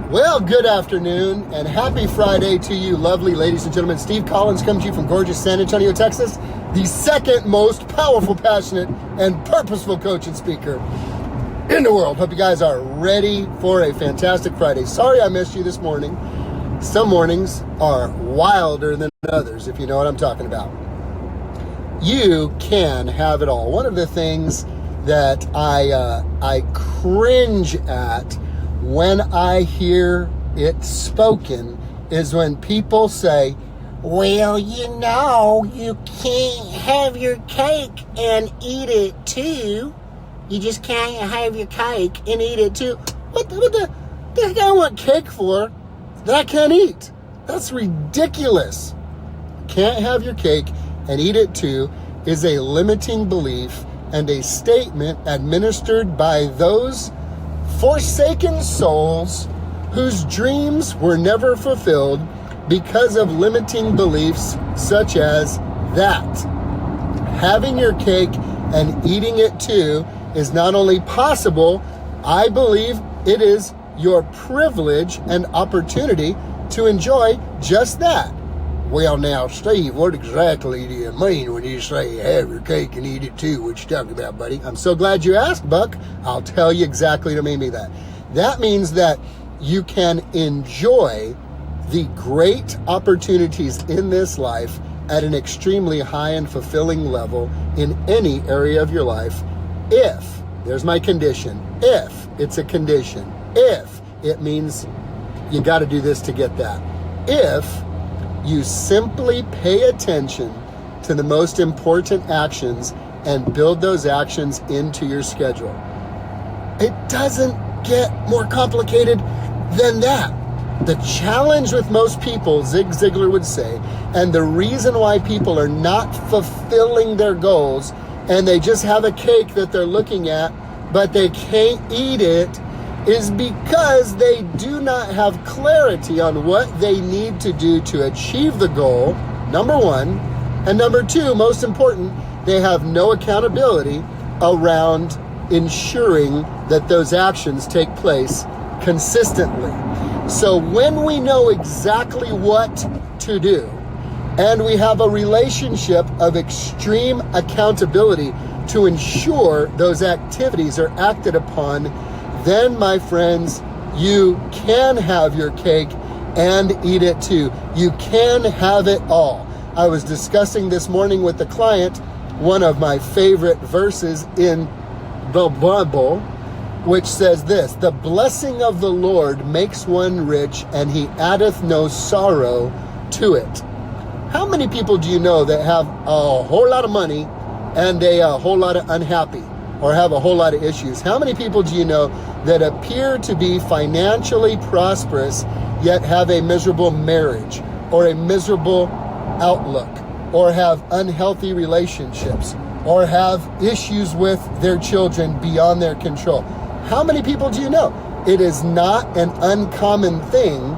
Well, good afternoon and happy Friday to you, lovely ladies and gentlemen. Steve Collins comes to you from gorgeous San Antonio, Texas, the second most powerful, passionate, and purposeful coach and speaker in the world. Hope you guys are ready for a fantastic Friday. Sorry I missed you this morning. Some mornings are wilder than others, if you know what I'm talking about. You can have it all. One of the things that I cringe at when I hear it spoken is when people say, well, you know, you can't have your cake and eat it too. You just can't have your cake and eat it too. What the heck I want cake for that I can't eat? That's ridiculous. Can't have your cake and eat it too is a limiting belief and a statement administered by those forsaken souls whose dreams were never fulfilled because of limiting beliefs such as that. Having your cake and eating it too is not only possible, I believe it is your privilege and opportunity to enjoy just that. Well now, Steve, what exactly do you mean when you say have your cake and eat it too? What you talking about, buddy? I'm so glad you asked, Buck. I'll tell you exactly what I mean by that. That means that you can enjoy the great opportunities in this life at an extremely high and fulfilling level in any area of your life if, there's my condition, if it's a condition, if it means you got to do this to get that, if you simply pay attention to the most important actions and build those actions into your schedule. It doesn't get more complicated than that. The challenge with most people, Zig Ziglar would say, and the reason why people are not fulfilling their goals and they just have a cake that they're looking at, but they can't eat it, is because they do not have clarity on what they need to do to achieve the goal, number one. And number two, most important, they have no accountability around ensuring that those actions take place consistently. So when we know exactly what to do, and we have a relationship of extreme accountability to ensure those activities are acted upon, then, my friends, you can have your cake and eat it too. You can have it all. I was discussing this morning with the client one of my favorite verses in the Bible, which says this: the blessing of the Lord makes one rich, and he addeth no sorrow to it. How many people do you know that have a whole lot of money and a whole lot of unhappy, or have a whole lot of issues? How many people do you know that appear to be financially prosperous yet have a miserable marriage or a miserable outlook, or have unhealthy relationships, or have issues with their children beyond their control? How many people do you know? It is not an uncommon thing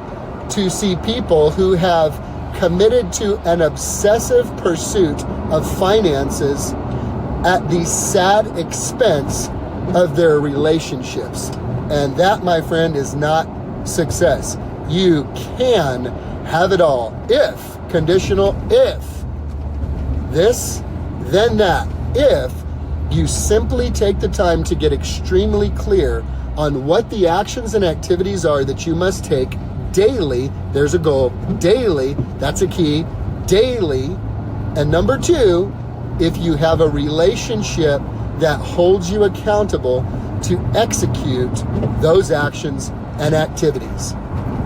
to see people who have committed to an obsessive pursuit of finances at the sad expense of their relationships. And that, my friend, is not success. You can have it all if, conditional if, this, then that, if you simply take the time to get extremely clear on what the actions and activities are that you must take daily. There's a goal. Daily, that's a key. Daily. And number two, if you have a relationship that holds you accountable to execute those actions and activities.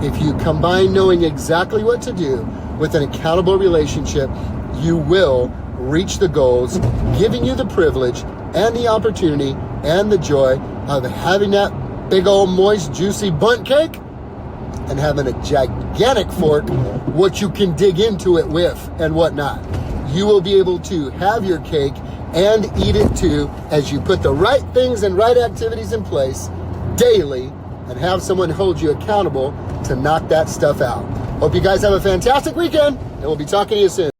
If you combine knowing exactly what to do with an accountable relationship, you will reach the goals, giving you the privilege and the opportunity and the joy of having that big old moist, juicy bundt cake and having a gigantic fork, what you can dig into it with and whatnot. You will be able to have your cake and eat it too as you put the right things and right activities in place daily and have someone hold you accountable to knock that stuff out. Hope you guys have a fantastic weekend, and we'll be talking to you soon.